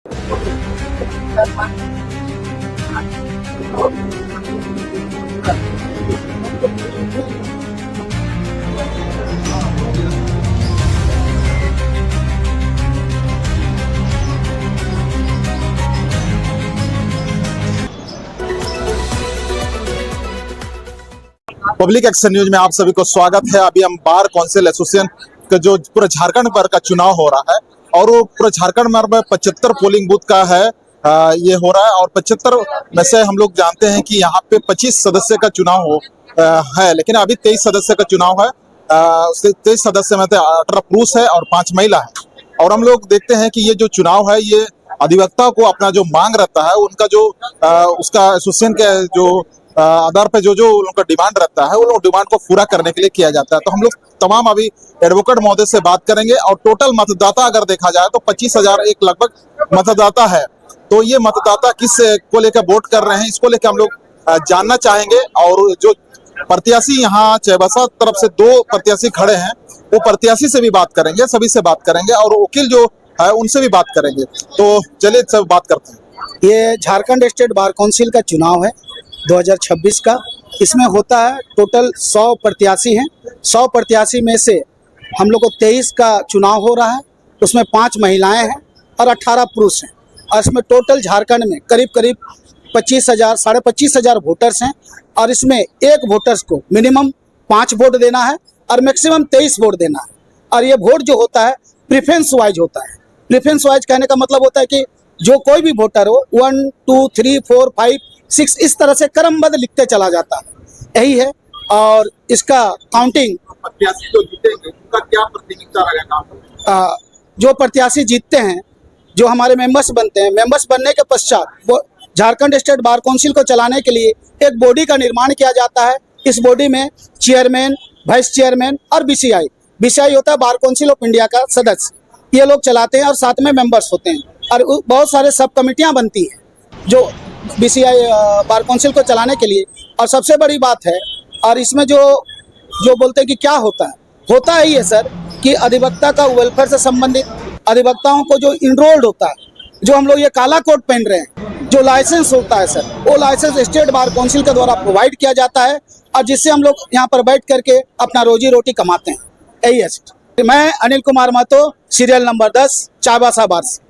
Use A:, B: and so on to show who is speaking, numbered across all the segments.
A: Public action news में आप सभी को स्वागत है। अभी हम बार काउंसिल एसोसिएशन का जो पूरा झारखंड भर का चुनाव हो रहा है और वो पूरा झारखंड भर में 75 पोलिंग बूथ का है ये हो रहा है। और 75 में से हम लोग जानते हैं कि यहाँ पे 25 सदस्य का चुनाव है, लेकिन अभी 23 सदस्य का चुनाव है। 23 सदस्य में 18 पुरुष है और 5 महिला है। और हम लोग देखते हैं कि ये जो चुनाव है ये अधिवक्ता को अपना जो मांग रहता है उनका जो उसका एसोसिएशन के जो आधार पे जो उनका डिमांड रहता है वो लोग डिमांड को पूरा करने के लिए किया जाता है। तो हम लोग तमाम अभी एडवोकेट महोदय से बात करेंगे। और टोटल मतदाता अगर देखा जाए तो 25,000 एक लगभग मतदाता है। तो ये मतदाता किस को लेकर वोट कर रहे हैं इसको लेकर हम लोग जानना चाहेंगे। और जो प्रत्याशी यहाँ चाईबासा तरफ से 2 प्रत्याशी खड़े हैं वो प्रत्याशी से भी बात करेंगे, सभी से बात करेंगे और वकील जो है उनसे भी बात करेंगे। तो चलिए सब बात करते हैं।
B: ये झारखंड स्टेट बार काउंसिल का चुनाव है 2026 का। इसमें होता है टोटल 100 प्रत्याशी हैं। 100 प्रत्याशी में से हम लोग को 23 का चुनाव हो रहा है। उसमें 5 महिलाएं हैं और 18 पुरुष हैं। और इसमें टोटल झारखंड में करीब 25,000 साढ़े 25,000 वोटर्स हैं। और इसमें एक वोटर्स को मिनिमम 5 वोट देना है और मैक्सिमम 23 वोट देना है। और ये वोट जो होता है प्रेफरेंस वाइज होता है। प्रेफरेंस वाइज कहने का मतलब होता है कि जो कोई भी वोटर हो 1 2 3 4 5 6 इस तरह से क्रमबद्ध लिखते चला जाता है, यही है। और इसका काउंटिंग
A: प्रत्याशी जो जीतेंगे उनका क्या प्राथमिकता रहेगा?
B: जो प्रत्याशी जीतते हैं, जो हमारे मेंबर्स बनते हैं, मेंबर्स बनने के पश्चात वो झारखंड स्टेट बार काउंसिल को चलाने के लिए एक बॉडी का निर्माण किया जाता है। इस बॉडी में चेयरमैन, वाइस चेयरमैन और बीसीआई होता है बार काउंसिल ऑफ इंडिया का सदस्य, ये लोग चलाते हैं। और साथ में मेंबर्स होते हैं और बहुत सारे सब कमेटियाँ बनती हैं जो बीसीआई बार काउंसिल को चलाने के लिए। और सबसे बड़ी बात है, और इसमें जो बोलते हैं कि क्या होता है ये सर कि अधिवक्ता का वेलफेयर से संबंधित अधिवक्ताओं को जो इनरोल्ड होता है, जो हम लोग ये काला कोट पहन रहे हैं, जो लाइसेंस होता है सर, वो लाइसेंस स्टेट बार काउंसिल के द्वारा प्रोवाइड किया जाता है। और जिससे हम लोग यहाँ पर बैठ करके अपना रोजी रोटी कमाते हैं, यही है सर। मैं अनिल कुमार महतो, सीरियल नंबर 10, चाईबासा बार से।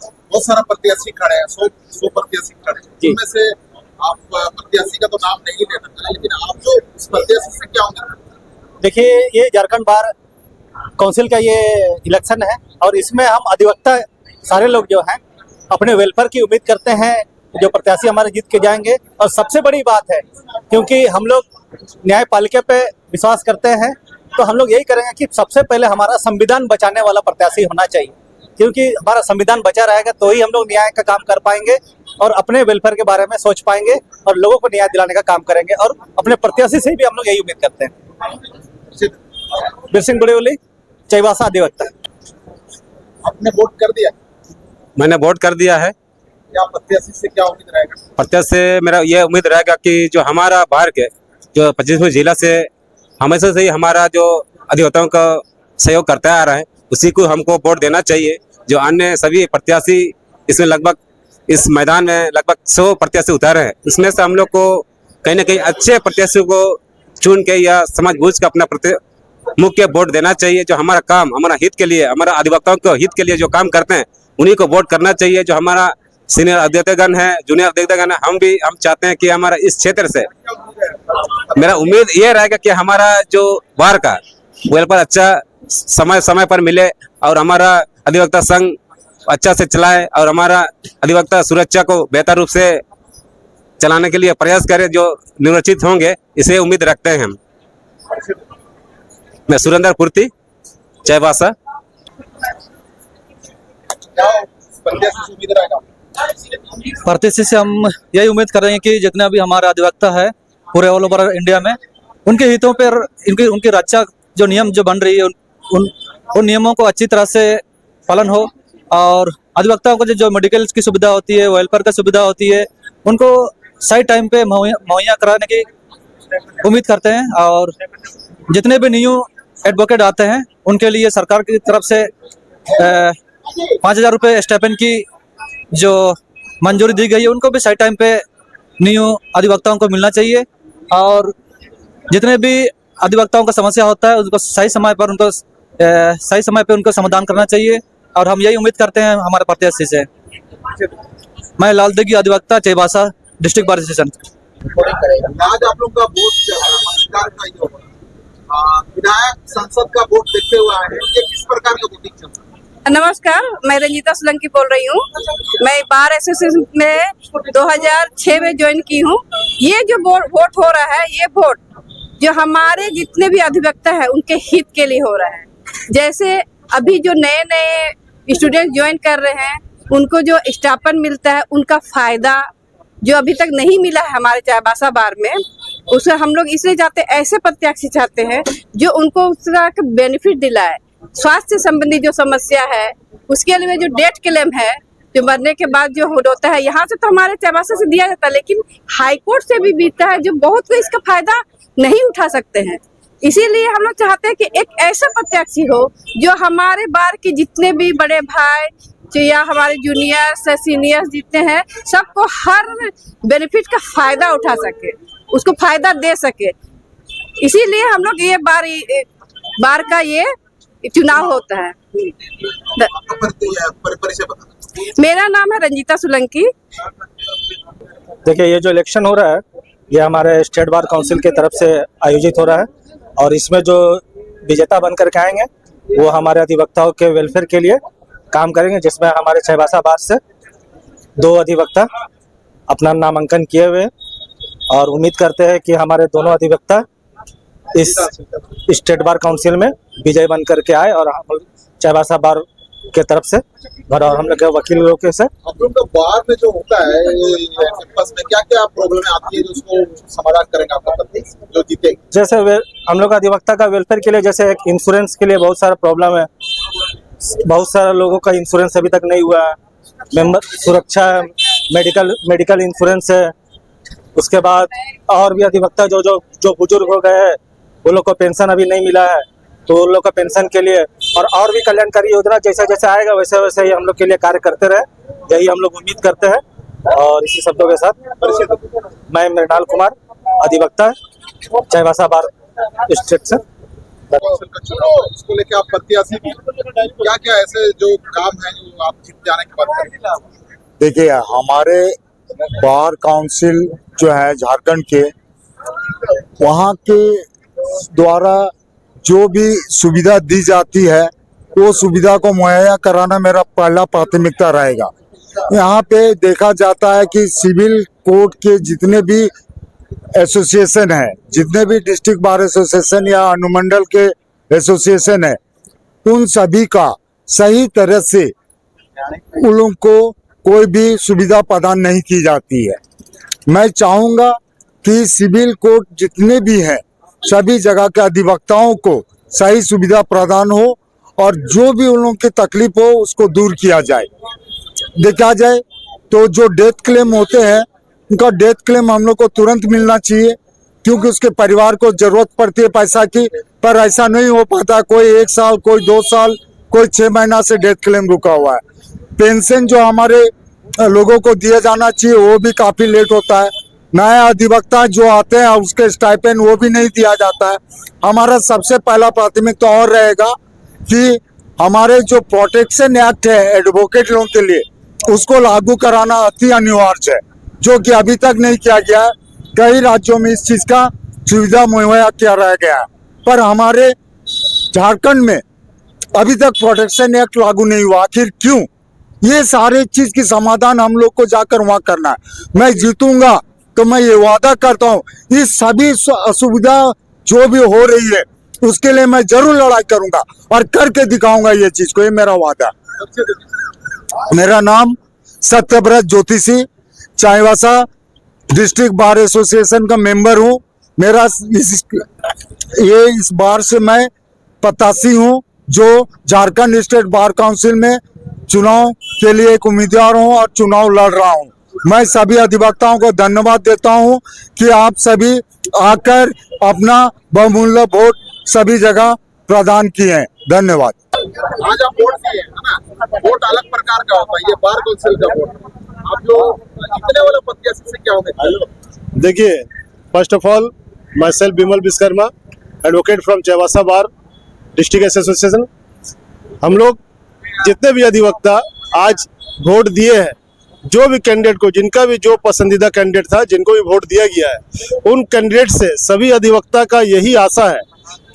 A: बहुत सारा प्रत्याशी खड़े हैं, 100 प्रत्याशी खड़े हैं। इनमें से आप प्रत्याशी का तो नाम नहीं लेना चाहते, लेकिन आप जो इस प्रत्याशी से क्या उम्मीद करते हैं?
C: देखिए, ये झारखंड बार काउंसिल का ये इलेक्शन है और इसमें हम अधिवक्ता सारे लोग जो हैं अपने वेलफेयर की उम्मीद करते हैं, जो प्रत्याशी हमारे जीत के जाएंगे। और सबसे बड़ी बात है, क्योंकि हम लोग न्यायपालिका पे विश्वास करते हैं, तो हम लोग यही करेंगे कि सबसे पहले हमारा संविधान बचाने वाला प्रत्याशी होना चाहिए। क्योंकि हमारा संविधान बचा रहेगा तो ही हम लोग न्याय का काम कर पाएंगे और अपने वेलफेयर के बारे में सोच पाएंगे और लोगों को न्याय दिलाने का काम करेंगे। और अपने प्रत्याशी से भी हम लोग यही उम्मीद करते हैं। बिरसिंह बुड़ेवली, चाईबासा अधिवक्ता।
A: आपने वोट कर दिया?
D: मैंने वोट कर दिया है।
A: क्या प्रत्याशी से क्या उम्मीद रहेगा?
D: प्रत्याशी से मेरा ये उम्मीद रहेगा कि जो हमारा बाहर के जो 25वें जिला से हमेशा से ही हमारा जो अधिवक्ताओं का सहयोग करते आ रहा है उसी को हमको वोट देना चाहिए। जो अन्य सभी प्रत्याशी इसमें लगभग इस मैदान में लगभग 100 प्रत्याशी उतारे हैं, इसमें से हम लोग को कहीं ना कहीं अच्छे प्रत्याशियों को चुन के या समझ बूझ के अपना मुख्य वोट देना चाहिए। जो हमारा काम हमारा हित के लिए, हमारा अधिवक्ताओं के हित के लिए जो काम करते हैं उन्हीं को वोट करना चाहिए। जो हमारा सीनियर अधिवक्तागण है, जूनियर अधिवक्तागण है, हम चाहते हैं कि हमारा इस क्षेत्र से मेरा उम्मीद ये रहेगा कि हमारा जो बार का वेलफेयर अच्छा समय पर मिले और हमारा अधिवक्ता संघ अच्छा से चलाए और हमारा अधिवक्ता सुरक्षा को बेहतर रूप से चलाने के लिए प्रयास करें। जो निर्वाचित होंगे इसे उम्मीद रखते हैं हम। मैं सुरेंद्र पूर्ति, चाईबासा।
E: प्रत्याशी से हम यही उम्मीद कर रहे हैं कि जितने भी हमारे अधिवक्ता है पूरे ऑल ओवर इंडिया में, उनके हितों पर उनकी रक्षा जो नियम जो बन रही है उन नियमों को अच्छी तरह से पालन हो। और अधिवक्ताओं को जो मेडिकल की सुविधा होती है, वेलफेयर की सुविधा होती है, उनको सही टाइम पे मुहैया कराने की उम्मीद करते हैं। और जितने भी न्यू एडवोकेट आते हैं उनके लिए सरकार की तरफ से 5,000 रुपये स्टाइपेंड की जो मंजूरी दी गई है उनको भी सही टाइम पे न्यू अधिवक्ताओं को मिलना चाहिए। और जितने भी अधिवक्ताओं का समस्या होता है उनको सही समय पर उनको समाधान करना चाहिए। और हम यही उम्मीद करते हैं हमारे प्रत्याशी से। मैं लाल देगी अधिवक्ता चाईबासा डिस्ट्रिक्ट बार एसोसिएशन।
A: आज आप लोग का वोट चल रहा है, मतदान का ये हो रहा है। विधायक संसद का वोट देखते हुए आए हैं, ये किस प्रकार का वोटिंग चल रहा है?
F: नमस्कार, मैं रंजीता सोलंकी बोल रही हूँ। मैं बार एसोसिएशन में 2006 में ज्वाइन की हूँ। ये जो वोट हो रहा है, ये वोट जो हमारे जितने भी अधिवक्ता है उनके हित के लिए हो रहा है। जैसे अभी जो नए नए स्टूडेंट ज्वाइन कर रहे हैं उनको जो स्टाइपेंड मिलता है, उनका फायदा जो अभी तक नहीं मिला है हमारे चाईबासा बार में, उसे हम लोग इसलिए चाहते हैं, ऐसे प्रत्याशी चाहते हैं जो उनको उस तरह का बेनिफिट दिलाए। स्वास्थ्य संबंधी जो समस्या है उसके लिए जो डेथ क्लेम है, जो मरने के बाद जो होता है, यहाँ से तो हमारे चाईबासा से दिया जाता है, लेकिन हाई कोर्ट से भी बीतता है, जो बहुत कोई इसका फायदा नहीं उठा सकते हैं। इसीलिए हम लोग चाहते हैं कि एक ऐसा प्रत्याशी हो जो हमारे बार के जितने भी बड़े भाई या हमारे जूनियर्स सीनियर्स जितने हैं सबको हर बेनिफिट का फायदा उठा सके, उसको फायदा दे सके। इसीलिए हम लोग ये बार का ये चुनाव होता है। मेरा नाम है रंजीता सोलंकी।
C: देखिए, ये जो इलेक्शन हो रहा है ये हमारे स्टेट बार काउंसिल की तरफ से आयोजित हो रहा है और इसमें जो विजेता बन करके आएंगे वो हमारे अधिवक्ताओं के वेलफेयर के लिए काम करेंगे, जिसमें हमारे चाईबासा बार से 2 अधिवक्ता अपना नामांकन किए हुए और उम्मीद करते हैं कि हमारे दोनों अधिवक्ता इस स्टेट बार काउंसिल में विजय बन करके आए और हम चाईबासा बार के तरफ से और हम लोग के वकील लोग के से
A: आप लोग का बार में जो होता है कैंपस में क्या क्या प्रॉब्लम आती है जो उसको समाधान करेंगे आपका प्रत्याशी जो जीतेगा?
C: जैसे हम लोग अधिवक्ता का वेलफेयर के लिए, जैसे एक इंश्योरेंस के लिए बहुत सारा प्रॉब्लम है, बहुत सारे लोगों का इंश्योरेंस अभी तक नहीं हुआ है। मेंबर सुरक्षा, मेडिकल इंश्योरेंस है। उसके बाद और भी अधिवक्ता जो बुजुर्ग हो गए हैं वो लोग को पेंशन अभी नहीं मिला है, तो उन लोग का पेंशन के लिए और भी कल्याणकारी योजना जैसे जैसे आएगा वैसे वैसे ही हम लोग के लिए कार्य करते रहे, यही हम लोग उम्मीद करते हैं। और इसी शब्दों के साथ मैं मृणाल कुमार, अधिवक्ता चाईबासा बार स्टेट से।
A: इसको लेके आप प्रत्याशी भी क्या क्या ऐसे जो काम है जो आप जीत जाने के बाद करेंगे?
G: देखिए, हमारे बार काउंसिल जो है झारखंड के, वहाँ के द्वारा जो भी सुविधा दी जाती है वो सुविधा को मुहैया कराना मेरा पहला प्राथमिकता रहेगा। यहाँ पे देखा जाता है कि सिविल कोर्ट के जितने भी एसोसिएशन है, जितने भी डिस्ट्रिक्ट बार एसोसिएशन या अनुमंडल के एसोसिएशन है, उन सभी का सही तरह से उन लोगों को कोई भी सुविधा प्रदान नहीं की जाती है। मैं चाहूँगा कि सिविल कोर्ट जितने भी हैं सभी जगह के अधिवक्ताओं को सही सुविधा प्रदान हो और जो भी उन लोगों की तकलीफ हो उसको दूर किया जाए। देखा जाए तो जो डेथ क्लेम होते हैं उनका डेथ क्लेम हम लोग को तुरंत मिलना चाहिए, क्योंकि उसके परिवार को जरूरत पड़ती है पैसा की, पर ऐसा नहीं हो पाता। कोई 1 साल, कोई 2 साल, कोई 6 महीना से डेथ क्लेम रुका हुआ है। पेंशन जो हमारे लोगों को दिया जाना चाहिए वो भी काफी लेट होता है। नया अधिवक्ता जो आते हैं उसके स्टाइपेंड वो भी नहीं दिया जाता है। हमारा सबसे पहला प्राथमिकता और रहेगा कि हमारे जो प्रोटेक्शन एक्ट है एडवोकेट लोगों के लिए, उसको लागू कराना अति अनिवार्य है, जो कि अभी तक नहीं किया गया है। कई राज्यों में इस चीज का सुविधा मुहैया किया रह गया है, पर हमारे झारखंड में अभी तक प्रोटेक्शन एक्ट लागू नहीं हुआ। आखिर क्यों? ये सारे चीज की समाधान हम लोग को जाकर वहां करना है। मैं जीतूंगा तो मैं ये वादा करता हूँ, इस सभी असुविधा जो भी हो रही है उसके लिए मैं जरूर लड़ाई करूंगा और करके दिखाऊंगा ये चीज को, ये मेरा वादा। मेरा नाम सत्यव्रत ज्योतिषी, चाईबासा डिस्ट्रिक्ट बार एसोसिएशन का मेंबर हूँ। मेरा इस बार से मैं प्रत्याशी हूँ जो झारखंड स्टेट बार काउंसिल में चुनाव के लिए एक उम्मीदवार हूँ और चुनाव लड़ रहा हूँ। मैं सभी अधिवक्ताओं को धन्यवाद देता हूँ कि आप सभी आकर अपना बहुमूल्य वोट सभी जगह प्रदान किए हैं। धन्यवाद।
A: आज आप वोट दिए है ना, वोट अलग प्रकार का होता है, ये बार काउंसिल का वोट। आप जो जीतने वाले प्रत्याशी से क्या उम्मीद है?
H: देखिए, first of all my self Bimal Vishwakarma, advocate from Chaibasa bar district association. हम लोग जितने भी अधिवक्ता आज वोट दिए हैं, जो भी कैंडिडेट को, जिनका भी जो पसंदीदा कैंडिडेट था, जिनको भी वोट दिया गया है, उन कैंडिडेट से सभी अधिवक्ता का यही आशा है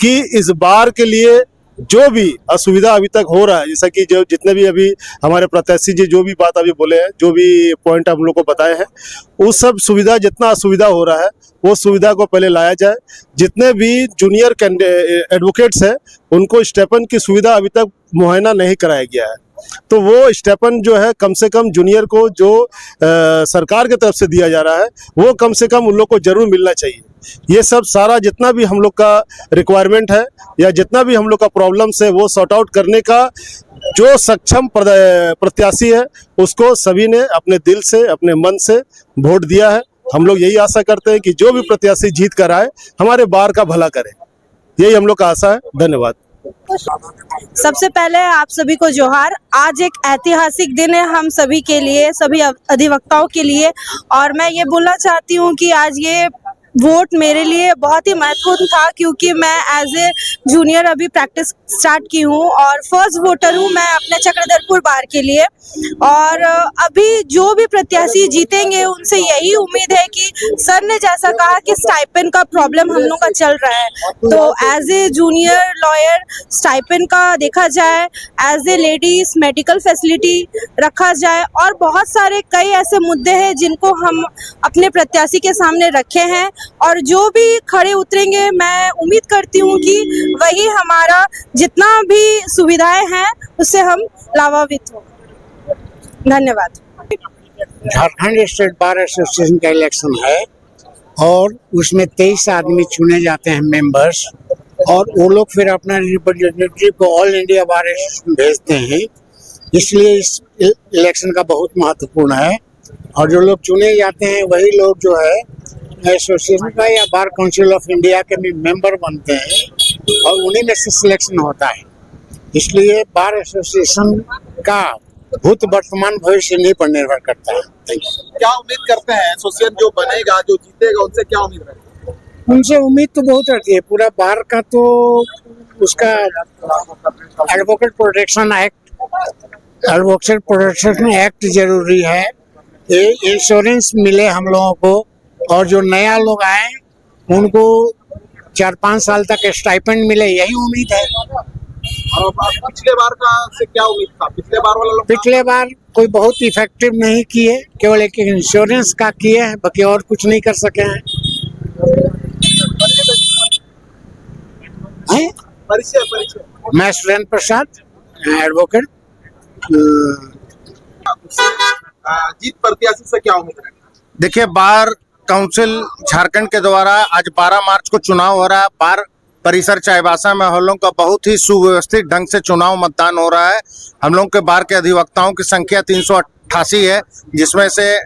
H: कि इस बार के लिए जो भी असुविधा अभी तक हो रहा है, जैसा कि जो जितने भी अभी हमारे प्रत्याशी जी जो भी बात अभी बोले हैं, जो भी पॉइंट हम लोग को बताए हैं, उस सब सुविधा, जितना असुविधा हो रहा है वो सुविधा को पहले लाया जाए। जितने भी जूनियर एडवोकेट्स हैं उनको स्टेपन की सुविधा अभी तक मुहैया नहीं कराया गया है, तो वो स्टेपन जो है कम से कम जूनियर को जो सरकार की तरफ से दिया जा रहा है वो कम से कम उन लोग को जरूर मिलना चाहिए। ये सब सारा जितना भी हम लोग का रिक्वायरमेंट है या जितना भी हम लोग का प्रॉब्लम्स है वो सॉर्ट आउट करने का जो सक्षम प्रत्याशी है उसको सभी ने अपने दिल से, अपने मन से वोट दिया है। हम लोग यही आशा करते हैं कि जो भी प्रत्याशी जीत कर आए हमारे बार का भला करे, यही हम लोग का आशा है। धन्यवाद।
I: सबसे पहले आप सभी को जोहार। आज एक ऐतिहासिक दिन है हम सभी के लिए, सभी अधिवक्ताओं के लिए, और मैं ये बोलना चाहती हूँ कि आज ये वोट मेरे लिए बहुत ही महत्वपूर्ण था, क्योंकि मैं एज ए जूनियर अभी प्रैक्टिस स्टार्ट की हूँ और फर्स्ट वोटर हूँ मैं अपने चक्रधरपुर बार के लिए। और अभी जो भी प्रत्याशी जीतेंगे उनसे यही उम्मीद है कि सर ने जैसा कहा कि स्टाइपेंड का प्रॉब्लम हम लोग का चल रहा है, तो as a junior lawyer stipend का देखा जाए, as a ladies medical facility रखा जाए, और बहुत सारे कई ऐसे मुद्दे हैं जिनको हम अपने प्रत्याशी के सामने रखे हैं, और जो भी खड़े उतरेंगे मैं उम्मीद करती हूँ कि वही हमारा जितना भी सुविधाएं हैं उससे हम लाभान्वित हों। धन्यवाद।
J: झारखंड स्टेट बार एसोसिएशन का इलेक्शन है और उसमें 23 आदमी चुने जाते हैं मेंबर्स, और वो लोग फिर अपना रिप्रेजेंटेटिव को ऑल इंडिया बार एसोसिएशन भेजते हैं। इसलिए इस इलेक्शन का बहुत महत्वपूर्ण है, और जो लोग चुने जाते हैं वही लोग जो है एसोसिएशन का या बार काउंसिल ऑफ इंडिया के भी मेंबर बनते हैं, और उन्हीं में से सिलेक्शन होता है। इसलिए बार एसोसिएशन का भूत वर्तमान भविष्य नहीं पर निर्भर करता है।
A: क्या उम्मीद करते हैं एसोसिएशन जो बनेगा, जो जीतेगा, उनसे क्या उम्मीद रखते हैं?
J: उनसे उम्मीद तो बहुत रहती है। पूरा बार का तो उसका एडवोकेट प्रोटेक्शन एक्ट जरूरी है, इंश्योरेंस मिले हम लोगों को, और जो नया लोग आए उनको 4-5 साल तक स्टाइपेंड मिले, यही उम्मीद है।
A: और पिछले बार का से क्या उम्मीद था? पिछले बार वाला लोग
J: पिछले बार कोई बहुत इफेक्टिव नहीं किए, केवल एक इंश्योरेंस का किए हैं, बाकी और कुछ नहीं कर सके हैं।
A: परिचय
J: मैं सुरेंद्र प्रसाद, एडवोकेट।
A: जीत प्रत्याशी से क्या उम्मीद है?
K: देखिए, बार काउंसिल झारखंड के द्वारा आज 12 मार्च को चुनाव हो रहा है। बार परिसर चाईबासा में हम लोगों का बहुत ही सुव्यवस्थित ढंग से चुनाव मतदान हो रहा है। हम लोगों के बार के अधिवक्ताओं की संख्या 388 है, जिसमें से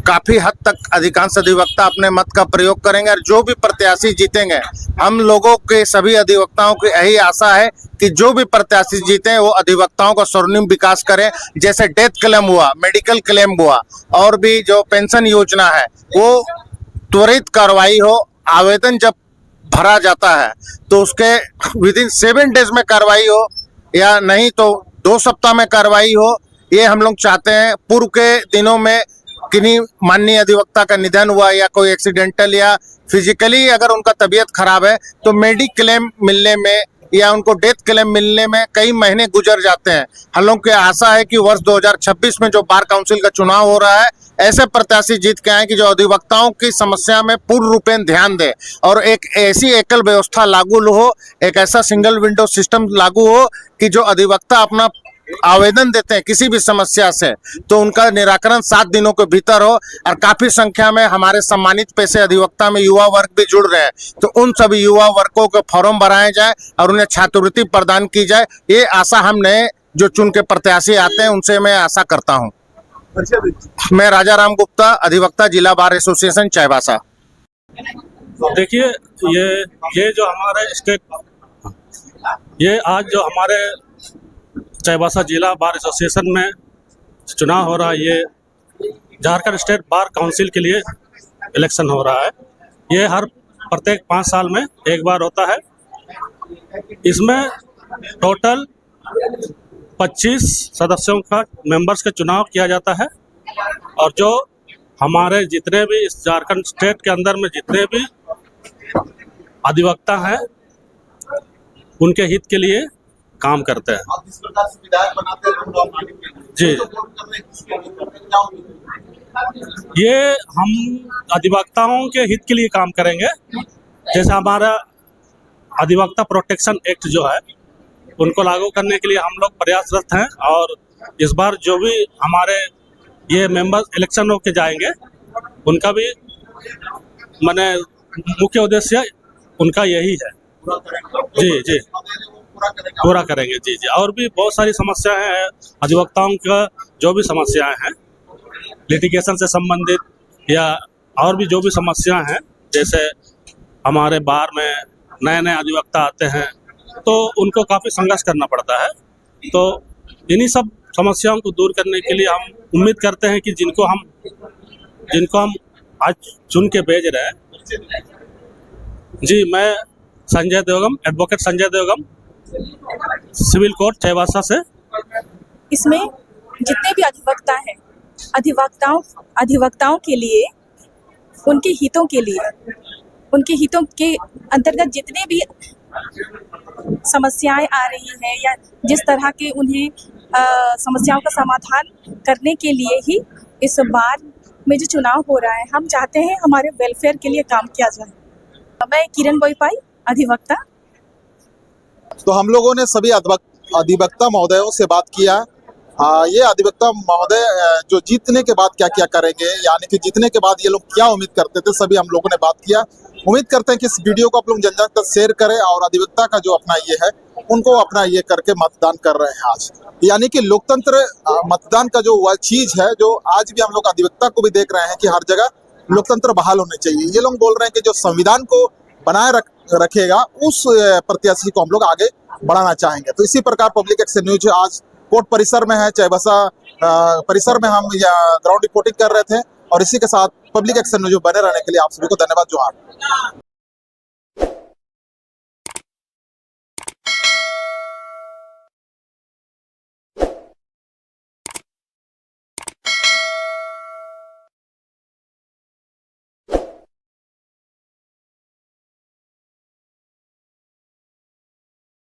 K: काफी हद तक अधिकांश अधिवक्ता अपने मत का प्रयोग करेंगे, और जो भी प्रत्याशी जीतेंगे, हम लोगों के सभी अधिवक्ताओं की यही आशा है कि जो भी प्रत्याशी जीते वो अधिवक्ताओं का स्वर्णिम विकास करें। जैसे डेथ क्लेम हुआ, मेडिकल क्लेम हुआ, और भी जो पेंशन योजना है वो त्वरित कार्रवाई हो। आवेदन जब भरा जाता है तो उसके विदिन 7 डेज में कार्रवाई हो, या नहीं तो 2 सप्ताह में कार्रवाई हो, ये हम लोग चाहते हैं। पूर्व के दिनों में किन्हीं माननीय अधिवक्ता का निधन हुआ या कोई एक्सीडेंटल या फिजिकली अगर उनका तबीयत खराब है तो मेडिक्लेम मिलने में या उनको डेथ क्लेम मिलने में कई महीने गुजर जाते हैं। हम लोग की आशा है कि वर्ष 2026 में जो बार काउंसिल का चुनाव हो रहा है, ऐसे प्रत्याशी जीत के आए कि जो अधिवक्ताओं की समस्या में पूर्ण रूपेण ध्यान दे, और एक ऐसी एकल व्यवस्था लागू हो, एक ऐसा सिंगल विंडो सिस्टम लागू हो कि जो अधिवक्ता अपना आवेदन देते हैं किसी भी समस्या से तो उनका निराकरण 7 दिनों के भीतर हो। और काफी संख्या में हमारे सम्मानित पेशे अधिवक्ता में युवा वर्ग भी जुड़ रहे हैं, तो उन सभी युवा वर्गों के फॉर्म भराए जाए और उन्हें छात्रवृत्ति प्रदान की जाए। ये आशा हम नए जो चुन के प्रत्याशी आते हैं उनसे मैं आशा करता हूँ। मैं राजा राम गुप्ता, अधिवक्ता, जिला बार एसोसिएशन चाईबासा।
C: देखिए, ये जो हमारा स्टेट
L: ये आज जो हमारे चाईबासा जिला बार एसोसिएशन में चुनाव हो रहा है, ये झारखंड स्टेट बार काउंसिल के लिए इलेक्शन हो रहा है। ये हर प्रत्येक 5 साल में एक बार होता है। इसमें टोटल 25 सदस्यों का मेंबर्स का चुनाव किया जाता है और जो हमारे जितने भी इस झारखंड स्टेट के अंदर में जितने भी अधिवक्ता हैं उनके हित के लिए काम करते हैं।
A: आप जिस प्रकार से विधायक बनाते हैं लोग आगे के लिए,
L: जी,
A: तो वोट करने किसके लिए करते हैं? क्या उम्मीद है?
L: ये हम अधिवक्ताओं के हित के लिए काम करेंगे। जैसे हमारा अधिवक्ता प्रोटेक्शन एक्ट जो है उनको लागू करने के लिए हम लोग प्रयासरत हैं और इस बार जो भी हमारे ये मेंबर्स इलेक्शन होके जाएंगे उनका भी माने मुख्य उद्देश्य उनका यही है। जी जी, पूरा करेंगे। जी जी, और भी बहुत सारी समस्याएं हैं अधिवक्ताओं का, जो भी समस्याएं हैं लिटिगेशन से संबंधित या और भी जो भी समस्याएं हैं, जैसे हमारे बार में नए नए अधिवक्ता आते हैं तो उनको काफ़ी संघर्ष करना पड़ता है। तो इन्हीं सब समस्याओं को दूर करने के लिए हम उम्मीद करते हैं कि जिनको हम आज चुन के भेज रहे हैं। जी, मैं Sanjay Devgam, advocate Sanjay Devgam, civil court Chaibasa से।
I: इसमें जितने भी अधिवक्ता हैं, अधिवक्ताओं के लिए, उनके हितों के लिए, उनके हितों के अंतर्गत जितने भी समस्याएं आ रही हैं या जिस तरह के उन्हें समस्याओं का समाधान करने के लिए ही इस बार में जो चुनाव हो रहा है, हम चाहते हैं हमारे वेलफेयर के लिए काम किया जाए। मैं किरण बोईपाई, अधिवक्ता।
A: तो हम लोगों ने सभी अधिवक्ता महोदयों से बात किया। ये अधिवक्ता महोदय जो जीतने के बाद क्या क्या करेंगे, यानी कि जीतने के बाद ये लोग क्या उम्मीद करते थे, सभी हम लोगों ने बात किया। उम्मीद करते हैं कि इस वीडियो को आप लोग जन तक शेयर करें और अधिवक्ता का जो अपना ये है उनको अपना ये करके मतदान कर रहे हैं आज। यानी कि लोकतंत्र मतदान का जो वह चीज है जो आज भी हम लोग अधिवक्ता को भी देख रहे हैं कि हर जगह लोकतंत्र बहाल होने चाहिए। ये लोग बोल रहे हैं कि जो संविधान को बनाए रखेगा उस प्रत्याशी को हम लोग आगे बढ़ाना चाहेंगे। तो इसी प्रकार पब्लिक एक्शन न्यूज आज कोर्ट परिसर में है, चाईबासा परिसर में हम ग्राउंड रिपोर्टिंग कर रहे थे और इसी के साथ पब्लिक एक्शन न्यूज बने रहने के लिए आप सभी को धन्यवाद। जोहार।